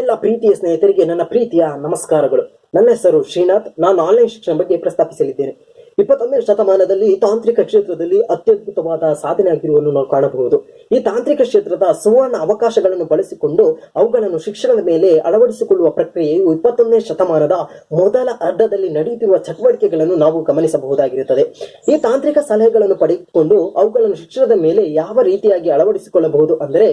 ನನ್ನೆಲ್ಲ ಪ್ರೀತಿಯ ಸ್ನೇಹಿತರಿಗೆ ನನ್ನ ಪ್ರೀತಿಯ ನಮಸ್ಕಾರಗಳು. ನನ್ನ ಹೆಸರು ಶ್ರೀನಾಥ್. ನಾನು ಆನ್ಲೈನ್ ಶಿಕ್ಷಣ ಬಗ್ಗೆ ಪ್ರಸ್ತಾಪಿಸಲಿದ್ದೇನೆ. 21ನೇ ಶತಮಾನದಲ್ಲಿ ತಾಂತ್ರಿಕ ಕ್ಷೇತ್ರದಲ್ಲಿ ಅತ್ಯದ್ಭುತವಾದ ಸಾಧನೆ ಆಗಿರುವುದನ್ನು ನಾವು ಕಾಣಬಹುದು. ಈ ತಾಂತ್ರಿಕ ಕ್ಷೇತ್ರದ ಸುವರ್ಣ ಅವಕಾಶಗಳನ್ನು ಬಳಸಿಕೊಂಡು ಅವುಗಳನ್ನು ಶಿಕ್ಷಣದ ಮೇಲೆ ಅಳವಡಿಸಿಕೊಳ್ಳುವ ಪ್ರಕ್ರಿಯೆಯು 21ನೇ ಶತಮಾನದ ಮೊದಲ ಅರ್ಧದಲ್ಲಿ ನಡೆಯುತ್ತಿರುವ ಚಟುವಟಿಕೆಗಳನ್ನು ನಾವು ಗಮನಿಸಬಹುದಾಗಿರುತ್ತದೆ. ಈ ತಾಂತ್ರಿಕ ಸಲಹೆಗಳನ್ನು ಪಡೆದುಕೊಂಡು ಅವುಗಳನ್ನು ಶಿಕ್ಷಣದ ಮೇಲೆ ಯಾವ ರೀತಿಯಾಗಿ ಅಳವಡಿಸಿಕೊಳ್ಳಬಹುದು ಅಂದರೆ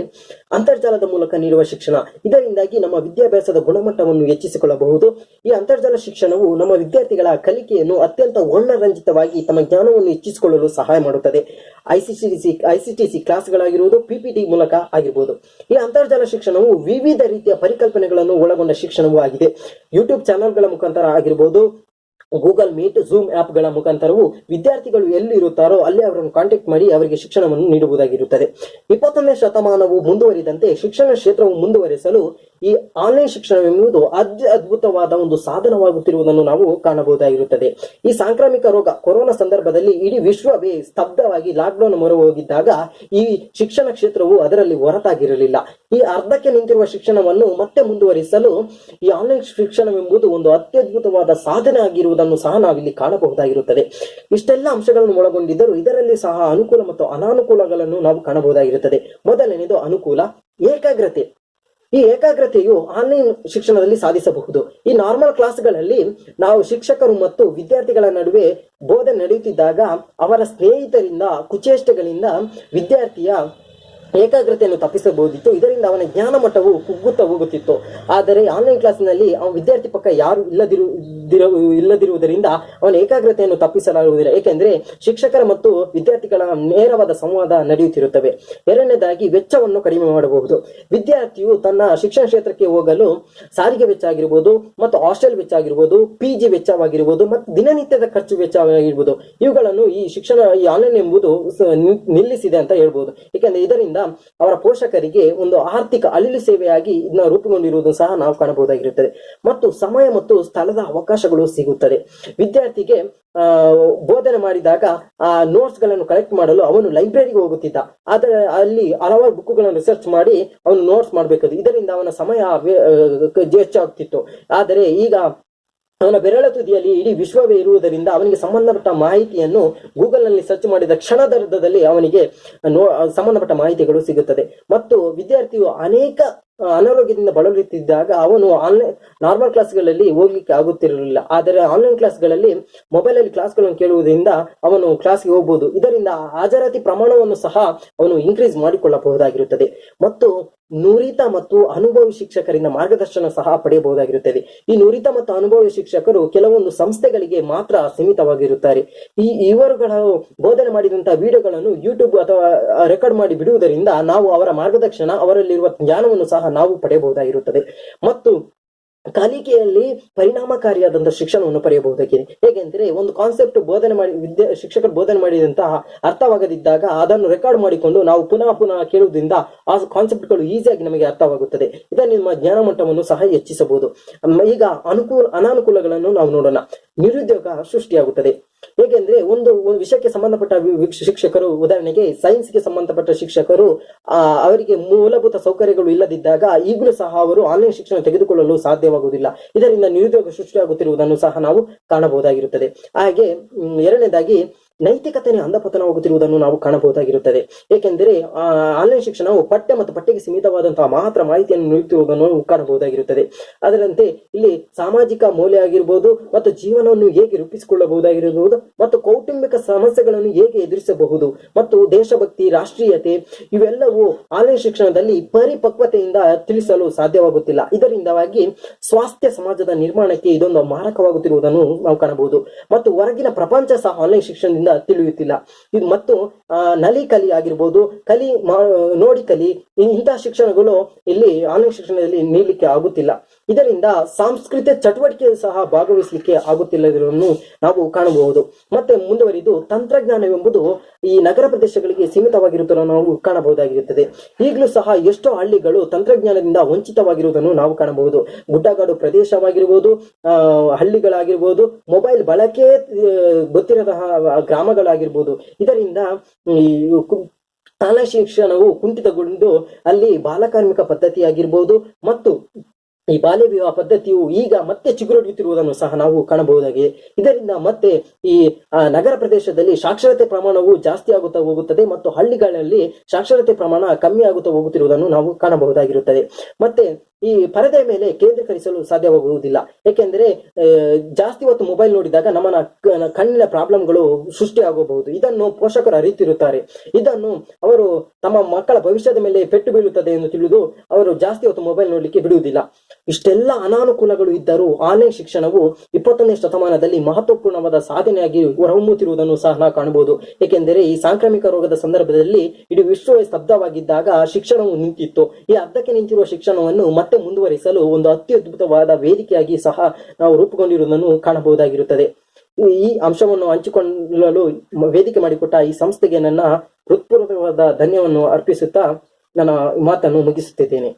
ಅಂತರ್ಜಾಲದ ಮೂಲಕ ನೀಡುವ ಶಿಕ್ಷಣ. ಇದರಿಂದಾಗಿ ನಮ್ಮ ವಿದ್ಯಾಭ್ಯಾಸದ ಗುಣಮಟ್ಟವನ್ನು ಹೆಚ್ಚಿಸಿಕೊಳ್ಳಬಹುದು. ಈ ಅಂತರ್ಜಾಲ ಶಿಕ್ಷಣವು ನಮ್ಮ ವಿದ್ಯಾರ್ಥಿಗಳ ಕಲಿಕೆಯನ್ನು ಅತ್ಯಂತ ವರ್ಣರಂಜಿತವಾಗಿ ತಮ್ಮ ಜ್ಞಾನವನ್ನು ಹೆಚ್ಚಿಸಿಕೊಳ್ಳಲು ಸಹಾಯ ಮಾಡುತ್ತದೆ. ಐಸಿಟಿಸಿ ಕ್ಲಾಸ್ಗಳಾಗಿರುವುದು, ಪಿಪಿಟಿ ಮೂಲಕ ಆಗಿರಬಹುದು. ಈ ಅಂತರ್ಜಾಲ ಶಿಕ್ಷಣವು ವಿವಿಧ ರೀತಿಯ ಪರಿಕಲ್ಪನೆಗಳನ್ನು ಒಳಗೊಂಡ ಶಿಕ್ಷಣವೂ ಆಗಿದೆ. ಯೂಟ್ಯೂಬ್ ಚಾನೆಲ್ಗಳ ಮುಖಾಂತರ ಆಗಿರಬಹುದು, ಗೂಗಲ್ ಮೀಟ್, ಝೂಮ್ ಆ್ಯಪ್ಗಳ ಮುಖಾಂತರವು ವಿದ್ಯಾರ್ಥಿಗಳು ಎಲ್ಲಿರುತ್ತಾರೋ ಅಲ್ಲಿ ಅವರನ್ನು ಕಾಂಟ್ಯಾಕ್ಟ್ ಮಾಡಿ ಅವರಿಗೆ ಶಿಕ್ಷಣವನ್ನು ನೀಡುವುದಾಗಿರುತ್ತದೆ. 21ನೇ ಶತಮಾನವು ಮುಂದುವರಿದಂತೆ ಶಿಕ್ಷಣ ಕ್ಷೇತ್ರವು ಮುಂದುವರಿಸಲು ಈ ಆನ್ಲೈನ್ ಶಿಕ್ಷಣವೆಂಬುದು ಅದ್ಭುತವಾದ ಒಂದು ಸಾಧನವಾಗುತ್ತಿರುವುದನ್ನು ನಾವು ಕಾಣಬಹುದಾಗಿರುತ್ತದೆ. ಈ ಸಾಂಕ್ರಾಮಿಕ ರೋಗ ಕೊರೋನಾ ಸಂದರ್ಭದಲ್ಲಿ ಇಡೀ ವಿಶ್ವವೇ ಸ್ತಬ್ಧವಾಗಿ ಲಾಕ್ಡೌನ್ ಮೊರೆ ಹೋಗಿದ್ದಾಗ ಈ ಶಿಕ್ಷಣ ಕ್ಷೇತ್ರವು ಅದರಲ್ಲಿ ಹೊರತಾಗಿರಲಿಲ್ಲ. ಈ ಅರ್ಧಕ್ಕೆ ನಿಂತಿರುವ ಶಿಕ್ಷಣವನ್ನು ಮತ್ತೆ ಮುಂದುವರಿಸಲು ಈ ಆನ್ಲೈನ್ ಶಿಕ್ಷಣವೆಂಬುದು ಒಂದು ಅತ್ಯದ್ಭುತವಾದ ಸಾಧನೆ ಆಗಿರುವುದನ್ನು ಸಹ ನಾವಿಲ್ಲಿ ಕಾಣಬಹುದಾಗಿರುತ್ತದೆ. ಇಷ್ಟೆಲ್ಲ ಅಂಶಗಳನ್ನು ಒಳಗೊಂಡಿದ್ದರೂ ಇದರಲ್ಲಿ ಸಹ ಅನುಕೂಲ ಮತ್ತು ಅನಾನುಕೂಲಗಳನ್ನು ನಾವು ಕಾಣಬಹುದಾಗಿರುತ್ತದೆ. ಮೊದಲನೇದು ಅನುಕೂಲ, ಏಕಾಗ್ರತೆ. ಈ ಏಕಾಗ್ರತೆಯು ಆನ್ಲೈನ್ ಶಿಕ್ಷಣದಲ್ಲಿ ಸಾಧಿಸಬಹುದು. ಈ ನಾರ್ಮಲ್ ಕ್ಲಾಸ್ಗಳಲ್ಲಿ ನಾವು ಶಿಕ್ಷಕರು ಮತ್ತು ವಿದ್ಯಾರ್ಥಿಗಳ ನಡುವೆ ಬೋಧನೆ ನಡೆಯುತ್ತಿದ್ದಾಗ ಅವರ ಸ್ನೇಹಿತರಿಂದ ಕುಚೇಷ್ಟೆಗಳಿಂದ ವಿದ್ಯಾರ್ಥಿಯ ಏಕಾಗ್ರತೆಯನ್ನು ತಪ್ಪಿಸಬಹುದಿತ್ತು. ಇದರಿಂದ ಅವನ ಜ್ಞಾನ ಮಟ್ಟವು ಕುಗ್ಗುತ್ತಾ ಹೋಗುತ್ತಿತ್ತು. ಆದರೆ ಆನ್ಲೈನ್ ಕ್ಲಾಸ್ನಲ್ಲಿ ಅವನ ವಿದ್ಯಾರ್ಥಿ ಪಕ್ಕ ಯಾರು ಇಲ್ಲದಿರುವುದರಿಂದ ಅವನ ಏಕಾಗ್ರತೆಯನ್ನು ತಪ್ಪಿಸಲಾಗುವುದಿಲ್ಲ. ಏಕೆಂದರೆ ಶಿಕ್ಷಕರ ಮತ್ತು ವಿದ್ಯಾರ್ಥಿಗಳ ನೇರವಾದ ಸಂವಾದ ನಡೆಯುತ್ತಿರುತ್ತವೆ. ಎರಡನೇದಾಗಿ ವೆಚ್ಚವನ್ನು ಕಡಿಮೆ ಮಾಡಬಹುದು. ವಿದ್ಯಾರ್ಥಿಯು ತನ್ನ ಶಿಕ್ಷಣ ಕ್ಷೇತ್ರಕ್ಕೆ ಹೋಗಲು ಸಾರಿಗೆ ವೆಚ್ಚ ಆಗಿರ್ಬೋದು, ಮತ್ತು ಹಾಸ್ಟೆಲ್ ವೆಚ್ಚ ಆಗಿರ್ಬೋದು, PG ವೆಚ್ಚವಾಗಿರ್ಬೋದು, ಮತ್ತು ದಿನನಿತ್ಯದ ಖರ್ಚು ವೆಚ್ಚವಾಗಿರ್ಬೋದು, ಇವುಗಳನ್ನು ಈ ಆನ್ಲೈನ್ ಎಂಬುದು ನಿಲ್ಲಿಸಿದೆ ಅಂತ ಹೇಳ್ಬೋದು. ಏಕೆಂದರೆ ಇದರಿಂದ ಅವರ ಪೋಷಕರಿಗೆ ಒಂದು ಆರ್ಥಿಕ ಅಳಿಲು ಸೇವೆಯಾಗಿ ಇದನ್ನ ರೂಪುಗೊಂಡಿರುವುದು ಸಹ ನಾವು ಕಾಣಬಹುದಾಗಿರುತ್ತದೆ. ಮತ್ತು ಸಮಯ ಮತ್ತು ಸ್ಥಳದ ಅವಕಾಶಗಳು ಸಿಗುತ್ತದೆ. ವಿದ್ಯಾರ್ಥಿಗೆ ಬೋಧನೆ ಮಾಡಿದಾಗ ಆ ನೋಟ್ಸ್ ಗಳನ್ನು ಕಲೆಕ್ಟ್ ಮಾಡಲು ಅವನು ಲೈಬ್ರರಿಗೆ ಹೋಗುತ್ತಿದ್ದ. ಆದರೆ ಅಲ್ಲಿ ಹಲವಾರು ಬುಕ್ಗಳನ್ನು ರಿಸರ್ಚ್ ಮಾಡಿ ಅವನು ನೋಟ್ಸ್ ಮಾಡಬೇಕು. ಇದರಿಂದ ಅವನ ಸಮಯ ಹೆಚ್ಚಾಗ್ತಿತ್ತು. ಆದರೆ ಈಗ ಅವನ ಬೆರಳ ತುದಿಯಲ್ಲಿ ಇಡೀ ವಿಶ್ವವೇ ಇರುವುದರಿಂದ ಅವನಿಗೆ ಸಂಬಂಧಪಟ್ಟ ಮಾಹಿತಿಯನ್ನು ಗೂಗಲ್ ನಲ್ಲಿ ಸರ್ಚ್ ಮಾಡಿದ ಕ್ಷಣದರ್ಧದಲ್ಲಿ ಅವನಿಗೆ ಸಂಬಂಧಪಟ್ಟ ಮಾಹಿತಿಗಳು ಸಿಗುತ್ತದೆ. ಮತ್ತು ವಿದ್ಯಾರ್ಥಿಯು ಅನೇಕ ಅನಾರೋಗ್ಯದಿಂದ ಬಳಲುತ್ತಿದ್ದಾಗ ಅವನು ನಾರ್ಮಲ್ ಕ್ಲಾಸ್ಗಳಲ್ಲಿ ಹೋಗ್ಲಿಕ್ಕೆ ಆಗುತ್ತಿರಲಿಲ್ಲ. ಆದರೆ ಆನ್ಲೈನ್ ಕ್ಲಾಸ್ಗಳಲ್ಲಿ ಮೊಬೈಲ್ ಅಲ್ಲಿ ಕ್ಲಾಸ್ಗಳನ್ನು ಕೇಳುವುದರಿಂದ ಅವನು ಕ್ಲಾಸ್ಗೆ ಹೋಗಬಹುದು. ಇದರಿಂದ ಹಾಜರಾತಿ ಪ್ರಮಾಣವನ್ನು ಸಹ ಅವನು ಇನ್ಕ್ರೀಸ್ ಮಾಡಿಕೊಳ್ಳಬಹುದಾಗಿರುತ್ತದೆ. ಮತ್ತು ನುರಿತ ಮತ್ತು ಅನುಭವಿ ಶಿಕ್ಷಕರಿಂದ ಮಾರ್ಗದರ್ಶನ ಸಹ ಪಡೆಯಬಹುದಾಗಿರುತ್ತದೆ. ಈ ನುರಿತ ಮತ್ತು ಅನುಭವಿ ಶಿಕ್ಷಕರು ಕೆಲವೊಂದು ಸಂಸ್ಥೆಗಳಿಗೆ ಮಾತ್ರ ಸೀಮಿತವಾಗಿರುತ್ತಾರೆ. ಇವರುಗಳು ಬೋಧನೆ ಮಾಡಿದಂತಹ ವಿಡಿಯೋಗಳನ್ನು ಯೂಟ್ಯೂಬ್ ಅಥವಾ ರೆಕಾರ್ಡ್ ಮಾಡಿ ಬಿಡುವುದರಿಂದ ನಾವು ಅವರ ಮಾರ್ಗದರ್ಶನ, ಅವರಲ್ಲಿರುವ ಜ್ಞಾನವನ್ನು ಸಹ ನಾವು ಪಡೆಯಬಹುದಾಗಿರುತ್ತದೆ. ಮತ್ತು ಕಲಿಕೆಯಲ್ಲಿ ಪರಿಣಾಮಕಾರಿಯಾದಂತಹ ಶಿಕ್ಷಣವನ್ನು ಪಡೆಯಬಹುದಾಗಿದೆ. ಹೇಗೆಂದರೆ ಒಂದು ಕಾನ್ಸೆಪ್ಟ್ ಬೋಧನೆ ಮಾಡಿ ಶಿಕ್ಷಕರು ಬೋಧನೆ ಮಾಡಿದಂತಹ ಅರ್ಥವಾಗದಿದ್ದಾಗ ಅದನ್ನು ರೆಕಾರ್ಡ್ ಮಾಡಿಕೊಂಡು ನಾವು ಪುನಃ ಕೇಳುವುದರಿಂದ ಆ ಕಾನ್ಸೆಪ್ಟ್ಗಳು ಈಸಿಯಾಗಿ ನಮಗೆ ಅರ್ಥವಾಗುತ್ತದೆ. ಇದರಿಂದ ನಿಮ್ಮ ಜ್ಞಾನ ಮಟ್ಟವನ್ನು ಸಹ ಹೆಚ್ಚಿಸಬಹುದು. ಈಗ ಅನಾನುಕೂಲಗಳನ್ನು ನಾವು ನೋಡೋಣ. ನಿರುದ್ಯೋಗ ಸೃಷ್ಟಿಯಾಗುತ್ತದೆ. ಹೇಗೆಂದ್ರೆ ಒಂದು ವಿಷಯಕ್ಕೆ ಸಂಬಂಧಪಟ್ಟ ಶಿಕ್ಷಕರು, ಉದಾಹರಣೆಗೆ ಸೈನ್ಸ್ಗೆ ಸಂಬಂಧಪಟ್ಟ ಶಿಕ್ಷಕರು, ಅವರಿಗೆ ಮೂಲಭೂತ ಸೌಕರ್ಯಗಳು ಇಲ್ಲದಿದ್ದಾಗ ಈಗಲೂ ಸಹ ಅವರು ಆನ್ಲೈನ್ ಶಿಕ್ಷಣ ತೆಗೆದುಕೊಳ್ಳಲು ಸಾಧ್ಯವಾಗುವುದಿಲ್ಲ. ಇದರಿಂದ ನಿರುದ್ಯೋಗ ಸೃಷ್ಟಿಯಾಗುತ್ತಿರುವುದನ್ನು ಸಹ ನಾವು ಕಾಣಬಹುದಾಗಿರುತ್ತದೆ. ಹಾಗೆ ಎರಡನೇದಾಗಿ ನೈತಿಕತೆಯ ಅಂಧಪತನವಾಗುತ್ತಿರುವುದನ್ನು ನಾವು ಕಾಣಬಹುದಾಗಿರುತ್ತದೆ. ಏಕೆಂದರೆ ಆನ್ಲೈನ್ ಶಿಕ್ಷಣವು ಪಠ್ಯ ಮತ್ತು ಪಠ್ಯಕ್ಕೆ ಸೀಮಿತವಾದಂತಹ ಮಾತ್ರ ಮಾಹಿತಿಯನ್ನು ನೀಡುತ್ತಿರುವುದನ್ನು ಕಾಣಬಹುದಾಗಿರುತ್ತದೆ. ಅದರಂತೆ ಇಲ್ಲಿ ಸಾಮಾಜಿಕ ಮೌಲ್ಯ ಆಗಿರ್ಬೋದು, ಮತ್ತು ಜೀವನವನ್ನು ಹೇಗೆ ರೂಪಿಸಿಕೊಳ್ಳಬಹುದಾಗಿರಬಹುದು, ಮತ್ತು ಕೌಟುಂಬಿಕ ಸಮಸ್ಯೆಗಳನ್ನು ಹೇಗೆ ಎದುರಿಸಬಹುದು, ಮತ್ತು ದೇಶಭಕ್ತಿ, ರಾಷ್ಟ್ರೀಯತೆ ಇವೆಲ್ಲವೂ ಆನ್ಲೈನ್ ಶಿಕ್ಷಣದಲ್ಲಿ ಪರಿಪಕ್ವತೆಯಿಂದ ತಿಳಿಸಲು ಸಾಧ್ಯವಾಗುತ್ತಿಲ್ಲ. ಇದರಿಂದಾಗಿ ಸ್ವಾಸ್ಥ್ಯ ಸಮಾಜದ ನಿರ್ಮಾಣಕ್ಕೆ ಇದೊಂದು ಮಾರಕವಾಗುತ್ತಿರುವುದನ್ನು ನಾವು ಕಾಣಬಹುದು. ಮತ್ತು ಹೊರಗಿನ ಪ್ರಪಂಚ ಸಹ ಆನ್ಲೈನ್ ಶಿಕ್ಷಣದಿಂದ ತಿಳಿಯುತ್ತಿಲ್ಲ. ಇದು ಮತ್ತು ನಲಿ ಕಲಿ ಆಗಿರ್ಬೋದು, ನೋಡಿ ಕಲಿ, ಇಂತಹ ಶಿಕ್ಷಣಗಳು ಇಲ್ಲಿ ಆನ್ಲೈನ್ ಶಿಕ್ಷಣದಲ್ಲಿ ನೀಡಲಿಕ್ಕೆ ಆಗುತ್ತಿಲ್ಲ. ಇದರಿಂದ ಸಾಂಸ್ಕೃತಿಕ ಚಟುವಟಿಕೆ ಸಹ ಭಾಗವಹಿಸಲಿಕ್ಕೆ ಆಗುತ್ತಿಲ್ಲದನ್ನು ನಾವು ಕಾಣಬಹುದು. ಮತ್ತೆ ಮುಂದುವರಿದು ತಂತ್ರಜ್ಞಾನವೆಂಬುದು ಈ ನಗರ ಪ್ರದೇಶಗಳಿಗೆ ಸೀಮಿತವಾಗಿರುವುದನ್ನು ನಾವು ಕಾಣಬಹುದಾಗಿರುತ್ತದೆ. ಈಗಲೂ ಸಹ ಎಷ್ಟೋ ಹಳ್ಳಿಗಳು ತಂತ್ರಜ್ಞಾನದಿಂದ ವಂಚಿತವಾಗಿರುವುದನ್ನು ನಾವು ಕಾಣಬಹುದು. ಗುಡ್ಡಗಾಡು ಪ್ರದೇಶವಾಗಿರ್ಬೋದು, ಹಳ್ಳಿಗಳಾಗಿರ್ಬೋದು, ಮೊಬೈಲ್ ಬಳಕೆ ಗೊತ್ತಿರದ ಗ್ರಾಮಗಳಾಗಿರ್ಬೋದು. ಇದರಿಂದ ಆನ್ಲೈನ್ ಶಿಕ್ಷಣವು ಕುಂಠಿತಗೊಂಡು ಅಲ್ಲಿ ಬಾಲಕಾರ್ಮಿಕ ಪದ್ಧತಿ ಆಗಿರ್ಬೋದು, ಮತ್ತು ಈ ಬಾಲ್ಯ ವಿವಾಹ ಪದ್ಧತಿಯು ಈಗ ಮತ್ತೆ ಚಿಗುರೊಡೆಯುತ್ತಿರುವುದನ್ನು ಸಹ ನಾವು ಕಾಣಬಹುದಾಗಿದೆ. ಇದರಿಂದ ಮತ್ತೆ ಈ ನಗರ ಪ್ರದೇಶದಲ್ಲಿ ಸಾಕ್ಷರತೆ ಪ್ರಮಾಣವು ಜಾಸ್ತಿ ಆಗುತ್ತಾ ಹೋಗುತ್ತದೆ ಮತ್ತು ಹಳ್ಳಿಗಳಲ್ಲಿ ಸಾಕ್ಷರತೆ ಪ್ರಮಾಣ ಕಮ್ಮಿ ಆಗುತ್ತಾ ಹೋಗುತ್ತಿರುವುದನ್ನು ನಾವು ಕಾಣಬಹುದಾಗಿರುತ್ತದೆ. ಮತ್ತೆ ಈ ಪರದೆಯ ಮೇಲೆ ಕೇಂದ್ರೀಕರಿಸಲು ಸಾಧ್ಯವಾಗುವುದಿಲ್ಲ. ಏಕೆಂದರೆ ಜಾಸ್ತಿ ಹೊತ್ತು ಮೊಬೈಲ್ ನೋಡಿದಾಗ ನಮ್ಮ ಕಣ್ಣಿನ ಪ್ರಾಬ್ಲಮ್ಗಳು ಸೃಷ್ಟಿಯಾಗಬಹುದು. ಇದನ್ನು ಪೋಷಕರು ಅರಿತಿರುತ್ತಾರೆ. ಇದನ್ನು ಅವರು ತಮ್ಮ ಮಕ್ಕಳ ಭವಿಷ್ಯದ ಮೇಲೆ ಪೆಟ್ಟು ಬೀಳುತ್ತದೆ ಎಂದು ತಿಳಿದು ಅವರು ಜಾಸ್ತಿ ಹೊತ್ತು ಮೊಬೈಲ್ ನೋಡ್ಲಿಕ್ಕೆ ಬಿಡುವುದಿಲ್ಲ. ಇಷ್ಟೆಲ್ಲ ಅನಾನುಕೂಲಗಳು ಇದ್ದರೂ ಆನ್ಲೈನ್ ಶಿಕ್ಷಣವು 21ನೇ ಶತಮಾನದಲ್ಲಿ ಮಹತ್ವಪೂರ್ಣವಾದ ಸಾಧನೆಯಾಗಿ ಹೊರಹೊಮ್ಮುತ್ತಿರುವುದನ್ನು ಸಹ ನಾವು ಕಾಣಬಹುದು. ಏಕೆಂದರೆ ಈ ಸಾಂಕ್ರಾಮಿಕ ರೋಗದ ಸಂದರ್ಭದಲ್ಲಿ ಇಡೀ ವಿಶ್ವವೇ ಸ್ತಬ್ಧವಾಗಿದ್ದಾಗ ಶಿಕ್ಷಣವು ನಿಂತಿತ್ತು. ಈ ಅರ್ಧಕ್ಕೆ ನಿಂತಿರುವ ಶಿಕ್ಷಣವನ್ನು ಮತ್ತೆ ಮುಂದುವರಿಸಲು ಒಂದು ಅತ್ಯದ್ಭುತವಾದ ವೇದಿಕೆಯಾಗಿ ಸಹ ನಾವು ರೂಪುಗೊಂಡಿರುವುದನ್ನು ಕಾಣಬಹುದಾಗಿರುತ್ತದೆ. ಈ ಅಂಶವನ್ನು ಹಂಚಿಕೊಳ್ಳಲು ವೇದಿಕೆ ಮಾಡಿಕೊಟ್ಟ ಈ ಸಂಸ್ಥೆಗೆ ನನ್ನ ಹೃತ್ಪೂರ್ವಕವಾದ ಧನ್ಯವನ್ನು ಅರ್ಪಿಸುತ್ತಾ ನನ್ನ ಮಾತನ್ನು ಮುಗಿಸುತ್ತಿದ್ದೇನೆ.